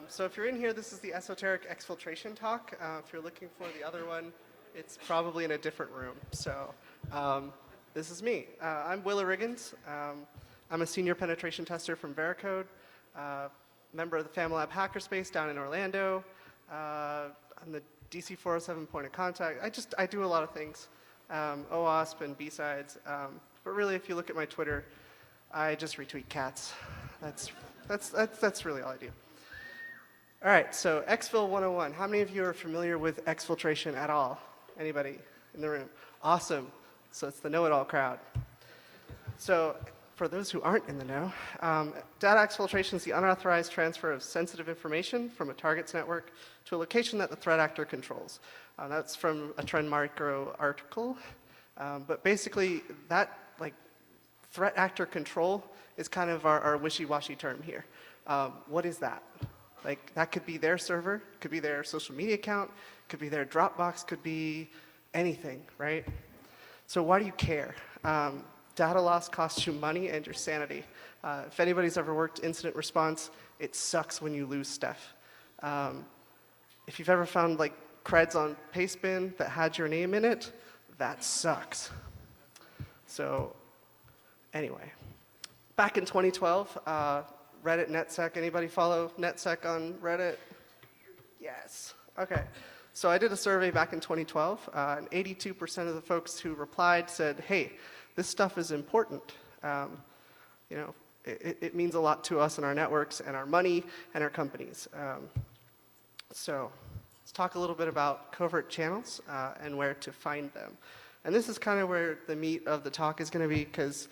So if you're in here, this is the Esoteric Exfiltration talk. If you're looking for the other one, it's probably in a different room. So this is me. I'm Willa Riggins. I'm a senior penetration tester from Veracode, member of the FamLab hackerspace down in Orlando. I'm the DC 407 point of contact. I do a lot of things, OWASP and B-sides. But really, if you look at my Twitter, I just retweet cats. That's really all I do. All right, so Exfil 101. How many of you are familiar with exfiltration at all? Anybody in the room? Awesome. So it's the know-it-all crowd. So for those who aren't in the know, data exfiltration is the unauthorized transfer of sensitive information from a target's network to a location that the threat actor controls. That's from a Trend Micro article. But basically, that threat actor control is kind of our wishy-washy term here. What is that? That could be their server, could be their social media account, could be their Dropbox, could be anything, right? So why do you care? Data loss costs you money and your sanity. If anybody's ever worked incident response, it sucks when you lose stuff. If you've ever found creds on Pastebin that had your name in it, that sucks. So anyway, back in 2012, Reddit NetSec, anybody follow NetSec on Reddit? Yes. Okay. So I did a survey back in 2012, and 82% of the folks who replied said, hey, this stuff is important. It means a lot to us and our networks and our money and our companies. So let's talk a little bit about covert channels and where to find them. And this is kind of where the meat of the talk is going to be, because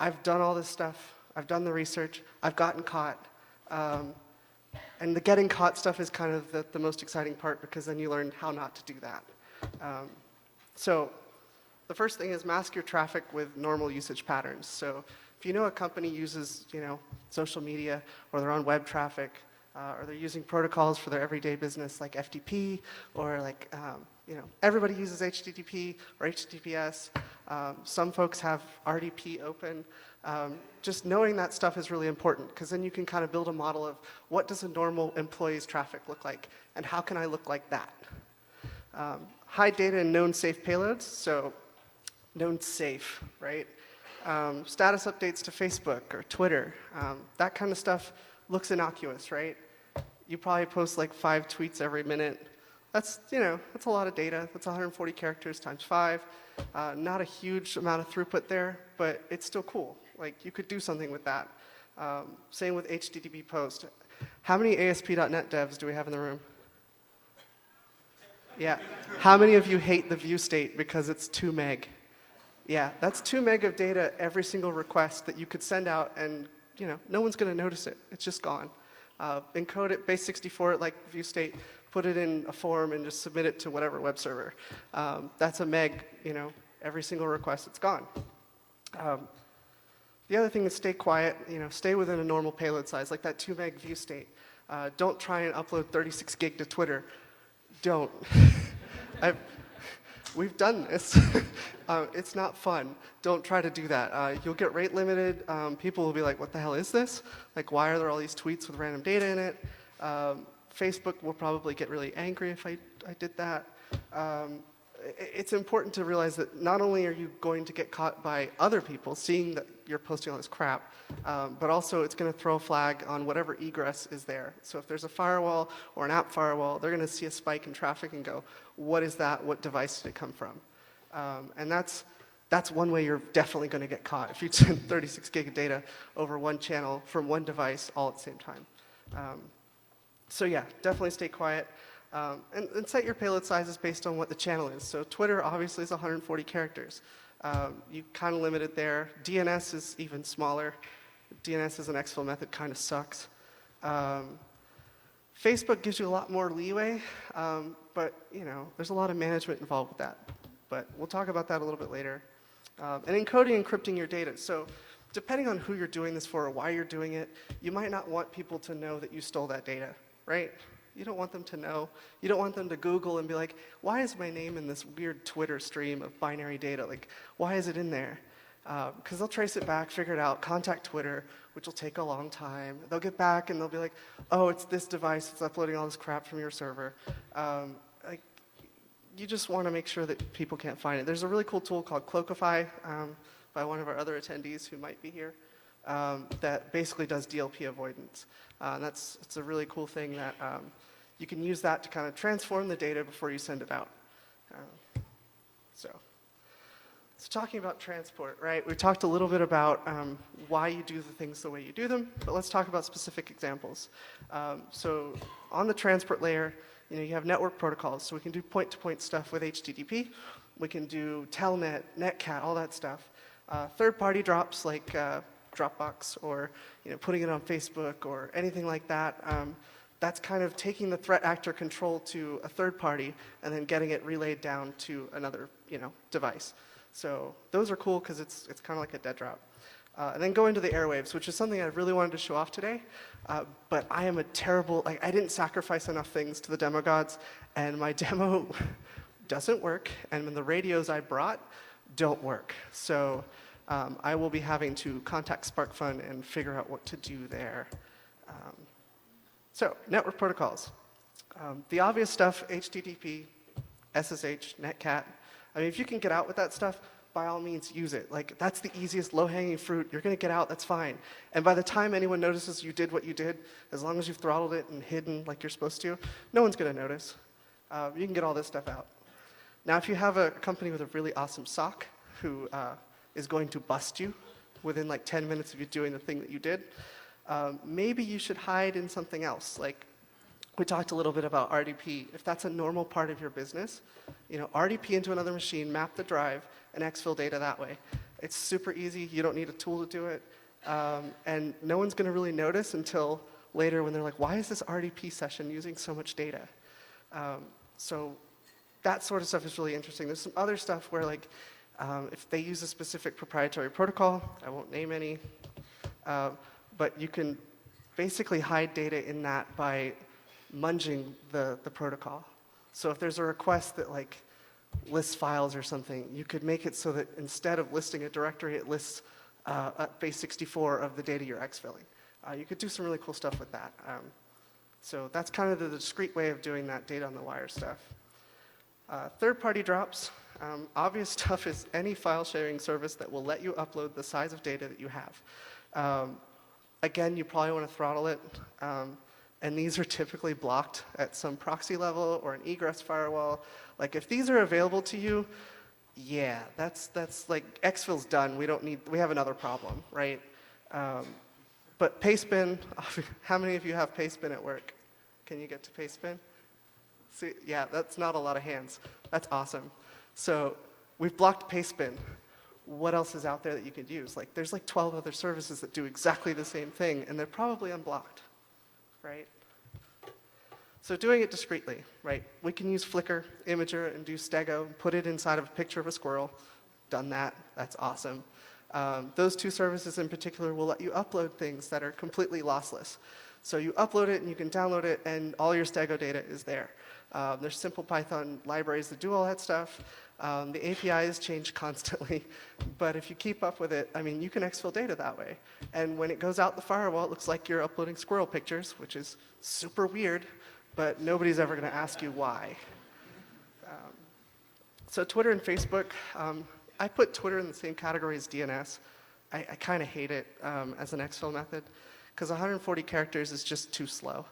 I've done all this stuff. I've done the research. I've gotten caught. And the getting caught stuff is kind of the most exciting part, because then you learn how not to do that. So the first thing is mask your traffic with normal usage patterns. So if you know a company uses social media, or they're on web traffic, or they're using protocols for their everyday business like FTP, or everybody uses HTTP or HTTPS. Some folks have RDP open. Just knowing that stuff is really important, because then you can kind of build a model of what does a normal employee's traffic look like, and how can I look like that? Hide data in known safe payloads, so known safe, right? Status updates to Facebook or Twitter, that kind of stuff looks innocuous, right? You probably post 5 tweets every minute. That's that's a lot of data. That's 140 characters times 5. Not a huge amount of throughput there, but it's still cool. You could do something with that. Same with HTTP post. How many ASP.NET devs do we have in the room? Yeah. How many of you hate the view state because it's 2 meg? Yeah, that's 2 meg of data every single request that you could send out, and no one's going to notice it. It's just gone. Encode it, base64 it like view state, put it in a form, and just submit it to whatever web server. That's a meg, every single request, it's gone. The other thing is stay quiet, stay within a normal payload size, like that 2 meg view state. Don't try and upload 36 gig to Twitter. Don't. We've done this. It's not fun. Don't try to do that. You'll get rate limited. People will be like, what the hell is this? Why are there all these tweets with random data in it? Facebook will probably get really angry if I did that. It's important to realize that not only are you going to get caught by other people seeing that you're posting all this crap, but also it's going to throw a flag on whatever egress is there. So if there's a firewall or an app firewall, they're going to see a spike in traffic and go, what is that? What device did it come from? And that's one way you're definitely going to get caught, if you send 36 gig of data over one channel from one device all at the same time. So yeah, definitely stay quiet. And set your payload sizes based on what the channel is. So Twitter obviously is 140 characters. You kind of limit it there. DNS is even smaller. DNS as an exfil method kind of sucks. Facebook gives you a lot more leeway, but there's a lot of management involved with that. But we'll talk about that a little bit later. And encoding and encrypting your data. So depending on who you're doing this for or why you're doing it, you might not want people to know that you stole that data, right? You don't want them to know. You don't want them to Google and be like, why is my name in this weird Twitter stream of binary data? Why is it in there? because they'll trace it back, figure it out, contact Twitter, which will take a long time. They'll get back and they'll be like, oh, it's this device, it's uploading all this crap from your server. Like, you just want to make sure that people can't find it. There's a really cool tool called Cloakify by one of our other attendees who might be here that basically does DLP avoidance. It's a really cool thing that you can use that to kind of transform the data before you send it out. So talking about transport, right? We talked a little bit about why you do the things the way you do them, but let's talk about specific examples. So on the transport layer, you have network protocols, so we can do point-to-point stuff with HTTP. We can do telnet, netcat, all that stuff. Third-party drops like Dropbox or putting it on Facebook or anything like that. That's kind of taking the threat actor control to a third party and then getting it relayed down to another device. So those are cool because it's kind of like a dead drop. And then go into the airwaves, which is something I really wanted to show off today. But I am a terrible, I didn't sacrifice enough things to the demo gods, and my demo doesn't work, and the radios I brought don't work. So I will be having to contact SparkFun and figure out what to do there. So network protocols. The obvious stuff, HTTP, SSH, netcat. I mean, if you can get out with that stuff, by all means, use it. Like, that's the easiest low-hanging fruit. You're going to get out, that's fine. And by the time anyone notices you did what you did, as long as you've throttled it and hidden like you're supposed to, no one's going to notice. You can get all this stuff out. Now, if you have a company with a really awesome SOC who is going to bust you within like 10 minutes of you doing the thing that you did, maybe you should hide in something else. Like, we talked a little bit about RDP. If that's a normal part of your business, RDP into another machine, map the drive, and exfil data that way. It's super easy. You don't need a tool to do it. And no one's going to really notice until later when they're like, why is this RDP session using so much data? So that sort of stuff is really interesting. There's some other stuff where, like, if they use a specific proprietary protocol, I won't name any, but you can basically hide data in that by munging the protocol. So if there's a request that like lists files or something, you could make it so that instead of listing a directory, it lists base 64 of the data you're exfilling. You could do some really cool stuff with that. So that's kind of the discrete way of doing that data on the wire stuff. Third-party drops. Obvious stuff is any file sharing service that will let you upload the size of data that you have. Again, you probably want to throttle it. And these are typically blocked at some proxy level or an egress firewall. Like, if these are available to you, yeah, that's like exfil's done. We have another problem, right? But pastebin, how many of you have pastebin at work? Can you get to pastebin? See, yeah, that's not a lot of hands. That's awesome. So we've blocked pastebin. What else is out there that you could use? Like, there's like 12 other services that do exactly the same thing, and they're probably unblocked. Right? So doing it discreetly, right? We can use Flickr, Imager, and do Stego, put it inside of a picture of a squirrel. Done that. That's awesome. Those two services in particular will let you upload things that are completely lossless. So you upload it and you can download it, and all your Stego data is there. There's simple Python libraries that do all that stuff. The APIs change constantly, but if you keep up with it, I mean, you can exfil data that way. And when it goes out the firewall, it looks like you're uploading squirrel pictures, which is super weird, but nobody's ever going to ask you why. So Twitter and Facebook, I put Twitter in the same category as DNS. I kind of hate it as an exfil method, because 140 characters is just too slow.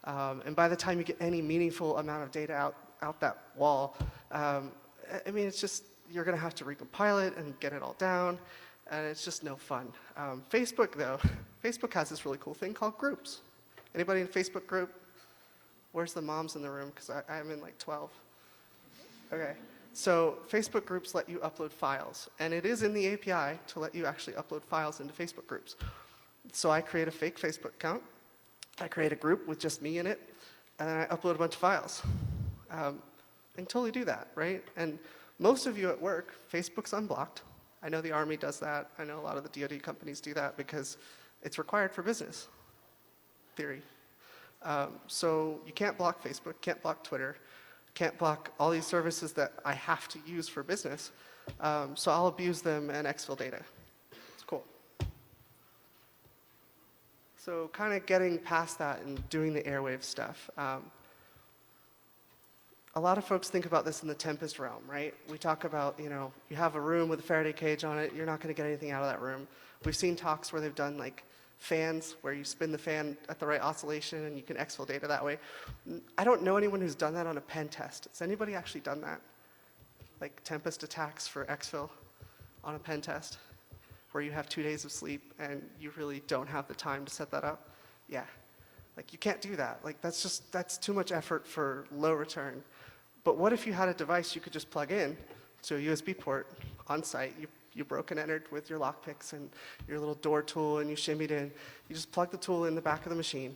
And by the time you get any meaningful amount of data out that wall, I mean, it's just, you're going to have to recompile it and get it all down, and it's just no fun. Facebook, though, Facebook has this really cool thing called groups. Anybody in a Facebook group? Where's the moms in the room? Because I'm in like 12. Okay. So Facebook groups let you upload files, and it is in the API to let you actually upload files into Facebook groups. So I create a fake Facebook account. I create a group with just me in it, and then I upload a bunch of files. And totally do that, right? And most of you at work, Facebook's unblocked. I know the Army does that. I know a lot of the DoD companies do that because it's required for business theory. So you can't block Facebook, can't block Twitter, can't block all these services that I have to use for business. So I'll abuse them and exfil data. So kind of getting past that and doing the airwave stuff. A lot of folks think about this in the Tempest realm, right? We talk about, you have a room with a Faraday cage on it, you're not going to get anything out of that room. We've seen talks where they've done like fans, where you spin the fan at the right oscillation and you can exfil data that way. I don't know anyone who's done that on a pen test. Has anybody actually done that? Like Tempest attacks for exfil on a pen test, where you have 2 days of sleep and you really don't have the time to set that up? Yeah. Like you can't do that. Like that's too much effort for low return. But what if you had a device you could just plug in to a USB port on site? You broke and entered with your lockpicks and your little door tool and you shimmied in. You just plugged the tool in the back of the machine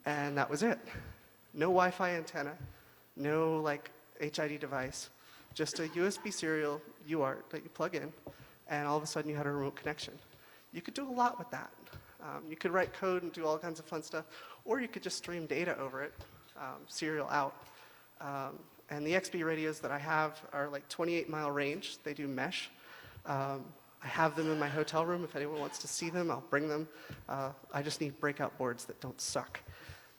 and that was it. No Wi-Fi antenna, no like HID device, just a USB serial UART that you plug in, and all of a sudden you had a remote connection. You could do a lot with that. You could write code and do all kinds of fun stuff, or you could just stream data over it, serial out. And the XB radios that I have are like 28-mile range. They do mesh. I have them in my hotel room. If anyone wants to see them, I'll bring them. I just need breakout boards that don't suck.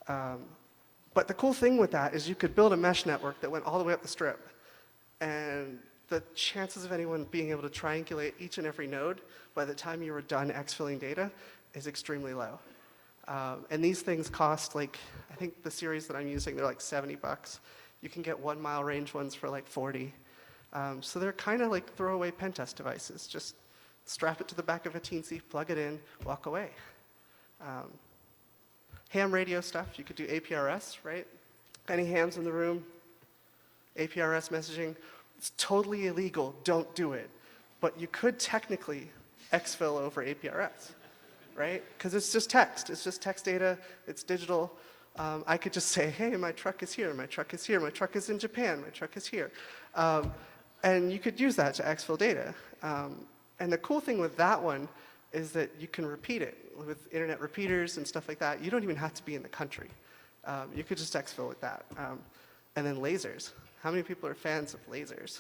But the cool thing with that is you could build a mesh network that went all the way up the strip. And the chances of anyone being able to triangulate each and every node by the time you were done exfilling data is extremely low. And these things cost like, I think the series that I'm using, they're like $70. You can get 1-mile range ones for like 40. So they're kind of like throwaway pen test devices. Just strap it to the back of a teensy, plug it in, walk away. Ham radio stuff, you could do APRS, right? Any hams in the room? APRS messaging. It's totally illegal, don't do it. But you could technically exfil over APRS, right? Because it's just text data, it's digital. I could just say, hey, my truck is here, my truck is here, my truck is in Japan, my truck is here. And you could use that to exfil data. And the cool thing with that one is that you can repeat it with internet repeaters and stuff like that. You don't even have to be in the country. You could just exfil with that. And then lasers. How many people are fans of lasers?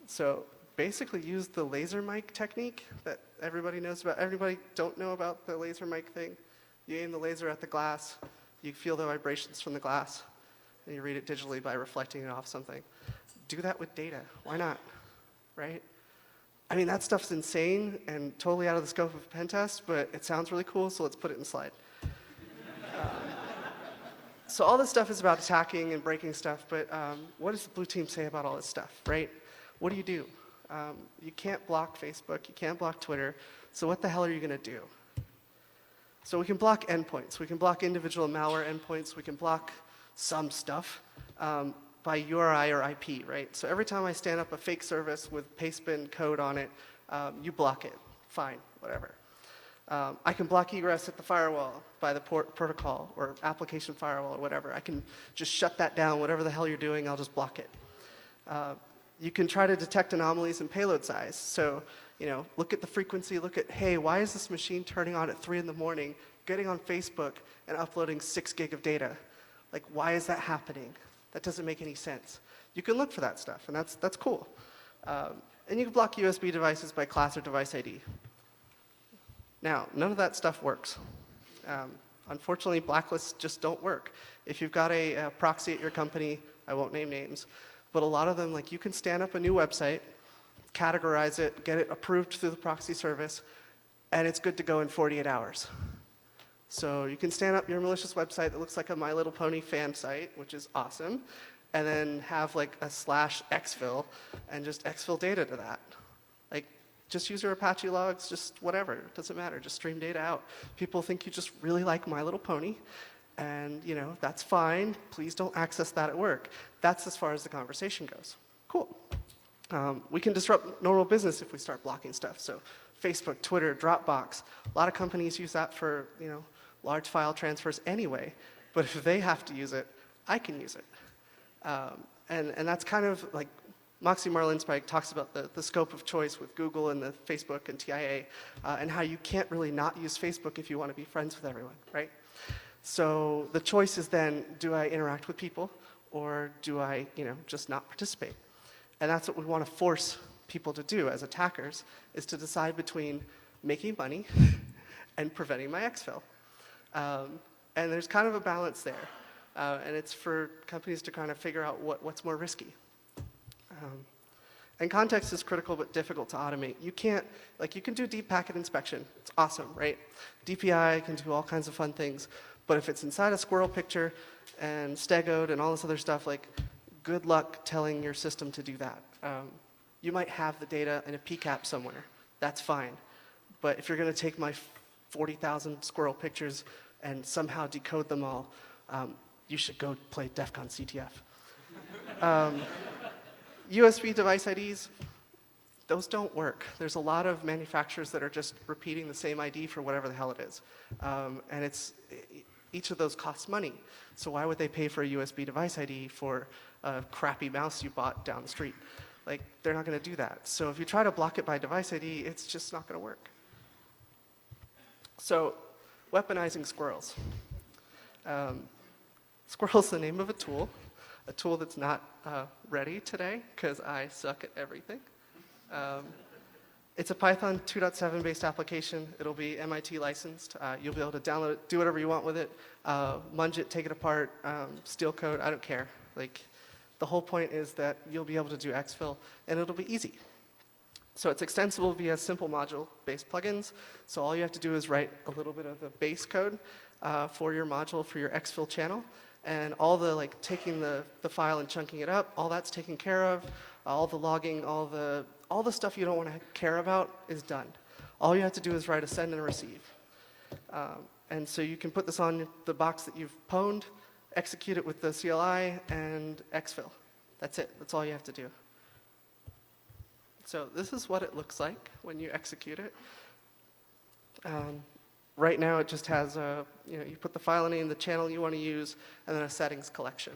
So basically use the laser mic technique that everybody knows about. Everybody don't know about the laser mic thing? You aim the laser at the glass, you feel the vibrations from the glass, and you read it digitally by reflecting it off something. Do that with data. Why not? Right? I mean, that stuff's insane and totally out of the scope of a pen test, but it sounds really cool, so let's put it in a slide. So all this stuff is about attacking and breaking stuff, but what does the blue team say about all this stuff, right? What do? You can't block Facebook, you can't block Twitter, so what the hell are you going to do? So we can block endpoints, we can block individual malware endpoints, we can block some stuff by URI or IP, right? So every time I stand up a fake service with pastebin code on it, you block it, fine, whatever. I can block egress at the firewall by the protocol or application firewall or whatever. I can just shut that down. Whatever the hell you're doing, I'll just block it. You can try to detect anomalies in payload size. So, look at the frequency, look at, hey, why is this machine turning on at 3 in the morning, getting on Facebook and uploading 6 gig of data? Like, why is that happening? That doesn't make any sense. You can look for that stuff, and that's cool. And you can block USB devices by class or device ID. Now, none of that stuff works. Unfortunately, blacklists just don't work. If you've got a proxy at your company, I won't name names, but a lot of them, like you can stand up a new website, categorize it, get it approved through the proxy service, and it's good to go in 48 hours. So you can stand up your malicious website that looks like a My Little Pony fan site, which is awesome, and then have like a /exfil and just exfil data to that. Like, just use your Apache logs, just whatever, it doesn't matter, just stream data out. People think you just really like My Little Pony, and that's fine, please don't access that at work. That's as far as the conversation goes. Cool. We can disrupt normal business if we start blocking stuff. So Facebook, Twitter, Dropbox, a lot of companies use that for large file transfers anyway, but if they have to use it, I can use it. And that's kind of like Moxie Marlinspike talks about the scope of choice with Google and the Facebook and TIA, and how you can't really not use Facebook if you want to be friends with everyone, right? So the choice is then, do I interact with people, or do I just not participate? And that's what we want to force people to do as attackers, is to decide between making money and preventing my exfil. And there's kind of a balance there. And it's for companies to kind of figure out what's more risky. And context is critical but difficult to automate. You can't, like, you can do deep packet inspection. It's awesome, right? DPI can do all kinds of fun things. But if it's inside a squirrel picture and stegode and all this other stuff, like, good luck telling your system to do that. You might have the data in a PCAP somewhere. That's fine. But if you're going to take my 40,000 squirrel pictures and somehow decode them all, you should go play DEF CON CTF. USB device IDs, those don't work. There's a lot of manufacturers that are just repeating the same ID for whatever the hell it is. And each of those costs money. So why would they pay for a USB device ID for a crappy mouse you bought down the street? Like, they're not going to do that. So if you try to block it by device ID, it's just not going to work. So weaponizing squirrels. Squirrel's the name of a tool that's not ready today because I suck at everything. It's a Python 2.7 based application. It'll be MIT licensed. You'll be able to download it, do whatever you want with it, munge it, take it apart, steal code, I don't care. Like, the whole point is that you'll be able to do exfil, and it'll be easy. So it's extensible via simple module-based plugins. So all you have to do is write a little bit of the base code for your module, for your exfil channel. And all the, like, taking the file and chunking it up, all that's taken care of. All the logging, all the stuff you don't want to care about is done. All you have to do is write a send and a receive. And so you can put this on the box that you've pwned, execute it with the CLI, and exfil. That's it. That's all you have to do. So this is what it looks like when you execute it. Right now, it just has you put the file name, the channel you want to use, and then a settings collection.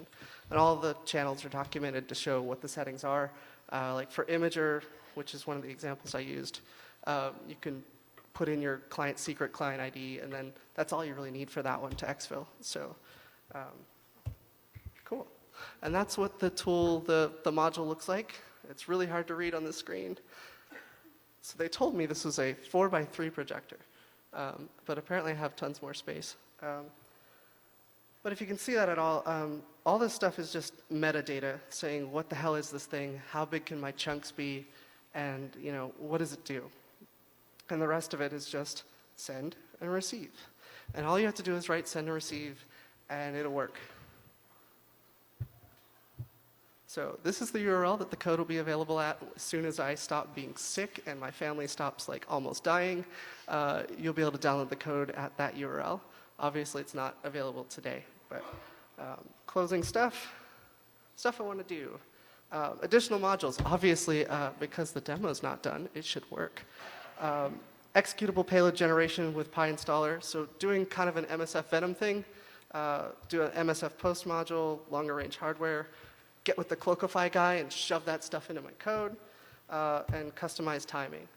And all the channels are documented to show what the settings are. Like for Imager, which is one of the examples I used, you can put in your client secret client ID, and then that's all you really need for that one to exfil. So cool. And that's what the tool, the module looks like. It's really hard to read on the screen. So they told me this was a 4x3 projector. But apparently I have tons more space. But if you can see that at all this stuff is just metadata saying what the hell is this thing, how big can my chunks be, and what does it do? And the rest of it is just send and receive. And all you have to do is write send and receive, and it'll work. So this is the URL that the code will be available at as soon as I stop being sick and my family stops like almost dying. You'll be able to download the code at that URL. Obviously, it's not available today, but closing stuff I want to do. Additional modules, obviously, because the demo's not done, it should work. Executable payload generation with PyInstaller. So doing kind of an MSF Venom thing, do an MSF post module, longer range hardware, get with the Cloakify guy and shove that stuff into my code, and customize timing.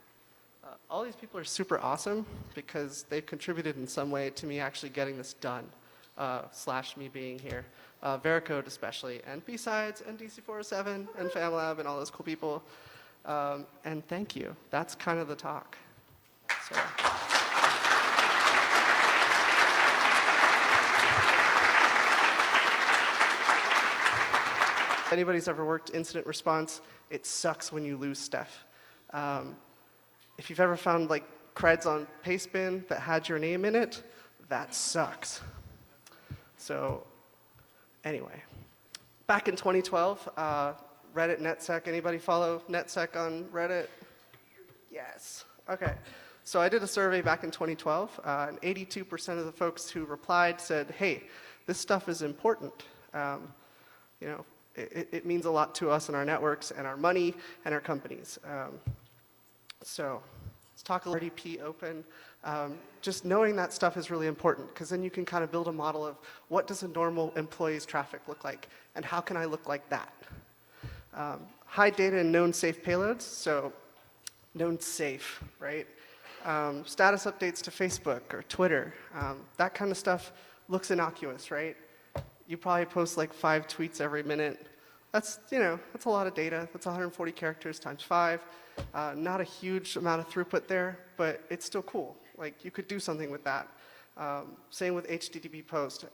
All these people are super awesome because they've contributed in some way to me actually getting this done, / me being here. Veracode especially, and B-Sides, and DC407, and FamLab, and all those cool people. And thank you. That's kind of the talk. So. If anybody's ever worked incident response, it sucks when you lose stuff. If you've ever found like creds on Pastebin that had your name in it, that sucks. So anyway, back in 2012, Reddit NetSec, anybody follow NetSec on Reddit? Yes. Okay. So I did a survey back in 2012, and 82% of the folks who replied said, hey, this stuff is important. It means a lot to us and our networks and our money and our companies. So let's talk a little RDP open. Just knowing that stuff is really important because then you can kind of build a model of what does a normal employee's traffic look like and how can I look like that. High data and known safe payloads, so known safe, right? Status updates to Facebook or Twitter, that kind of stuff looks innocuous, right? You probably post like 5 tweets every minute. That's, that's a lot of data. That's 140 characters times 5. Not a huge amount of throughput there, but it's still cool. Like, you could do something with that. Same with HTTP post.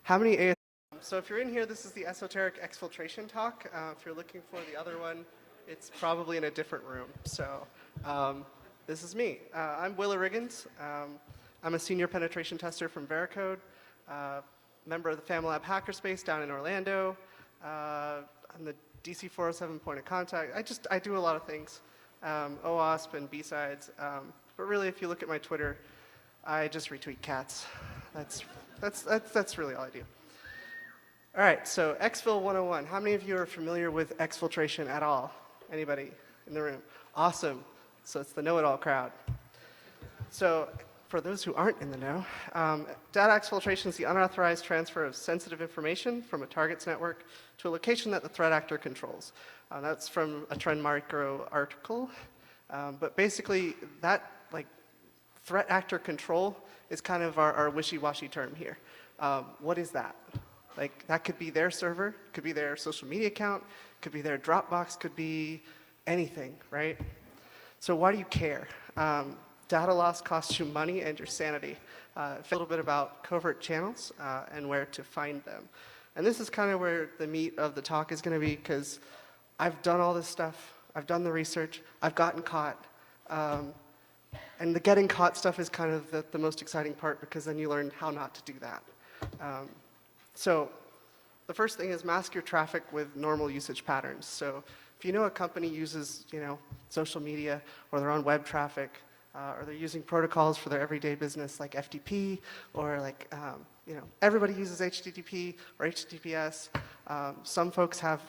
How many So if you're in here, this is the Esoteric Exfiltration talk. If you're looking for the other one, it's probably in a different room. So this is me. I'm Willa Riggins. I'm a senior penetration tester from Veracode, member of the FamLab hackerspace down in Orlando. I'm the DC 407 point of contact. I do a lot of things, OWASP and B-sides. But really, if you look at my Twitter, I just retweet cats. That's really all I do. All right, so Exfil 101. How many of you are familiar with exfiltration at all? Anybody in the room? Awesome. So it's the know-it-all crowd. So for those who aren't in the know, data exfiltration is the unauthorized transfer of sensitive information from a target's network to a location that the threat actor controls. That's from a Trend Micro article. But basically, that threat actor control is kind of our wishy-washy term here. What is that? That could be their server, could be their social media account, could be their Dropbox, could be anything, right? So why do you care? Data loss costs you money and your sanity. A little bit about covert channels and where to find them. And this is kind of where the meat of the talk is going to be, because I've done all this stuff. I've done the research. I've gotten caught. And the getting caught stuff is kind of the most exciting part, because then you learn how not to do that. So the first thing is mask your traffic with normal usage patterns. So if you know a company uses social media or their own web traffic, or they're using protocols for their everyday business like FTP, or everybody uses HTTP or HTTPS. Some folks have